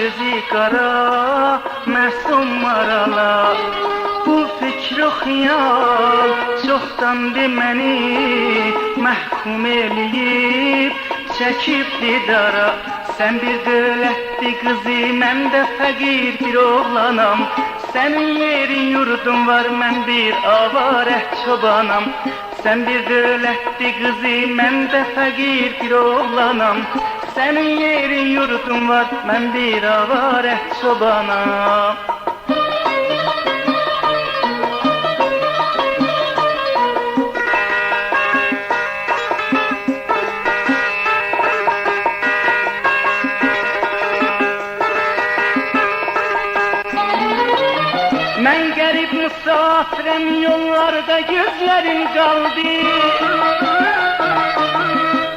gözü qara, məsum marala. Bu fikr o xiyal çoxdandı məni məhkum eləyib, çəkib didara. Sən bir dövlətli qızı, mən də fəqir bir oğlanam. Sənin yerin yurdun var, mən bir avarə çobanam. Sən bir dövlətli qızı, mən də fəqir bir oğlanam. Sənin yerin yurdun var, mən bir avarə çobanam. Mən qərib musafirəm, yollarda gözlərim qaldı.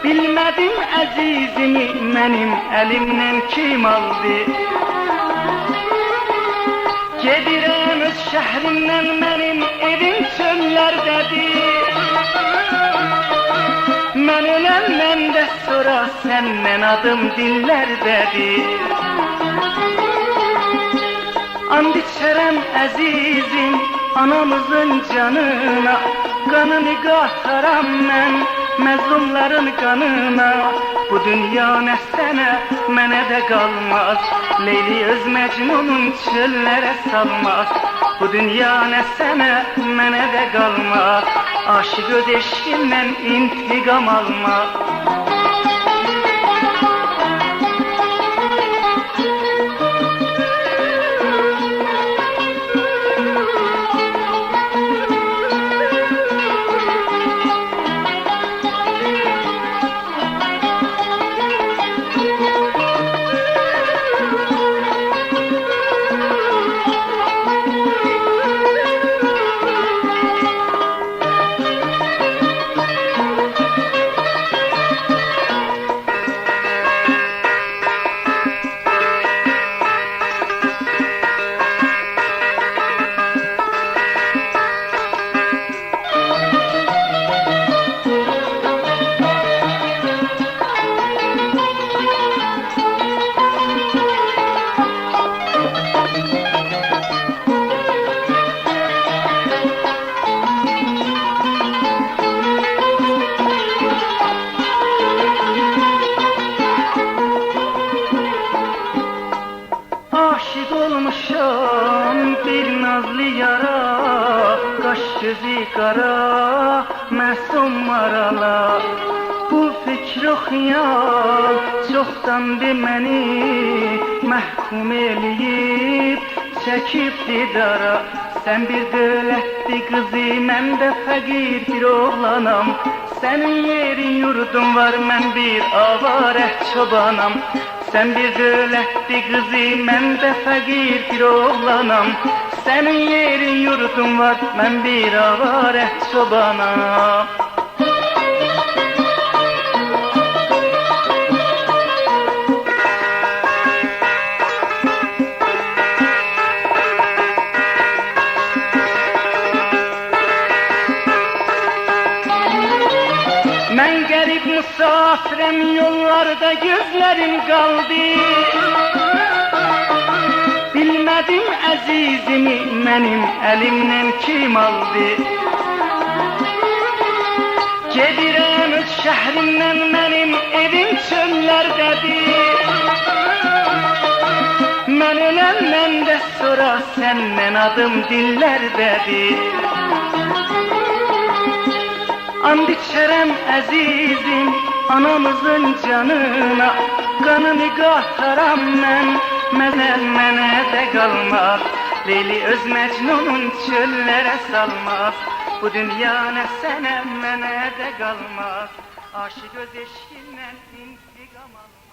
Bilmədim əzizimi mənim əlimdən kim aldı. Gedirəm öz şəhrimdən, mənim evim çöllərdədir. Mən öləndən də sonra səndən adım dillərdədir. And içərəm əzizim anamızın canına, qanını qataram mən məzlumların qanına. Bu dünya nə sənə, mənə də qalmaz. Leyli öz Məcnunun çöllərə salmaz. Bu dünya nə sənə, mənə də qalmaz. Aşıq öz eşqindən intiqam almaz. Aşık olmuşam bir nazlı yara, qaş gözü qara, məsum marala. Bu fikr o xiyal çoxdandı məni məhkum eləyib, çəkib didara. Sən bir dövlətli qızı, mən də fəqir bir oğlanam. Sənin yerin yurdun var, mən bir avarə çobanam. Sən bir dövlətli qızı, mən də fəqir bir oğlanam. Sənin yerin yurdun var, mən bir avarə çobanam. Mən qərib musafirəm, yollarda gözlərim qaldı. Bilmədim əzizimi mənim əlimdən kim aldı. Gedirəm öz şəhrimdən, mənim evim çöllərdədir. Mən öləndən də sonra səndən adım dillərdədir. And içərəm əzizim anamızın canına, qanını qataram mən mənə də qalmaz. Leyli öz Məcnunun çöllərə salmaz. Bu dünya nə sənə, mənə də qalmaz. Aşıq öz eşqindən intiqam almaz.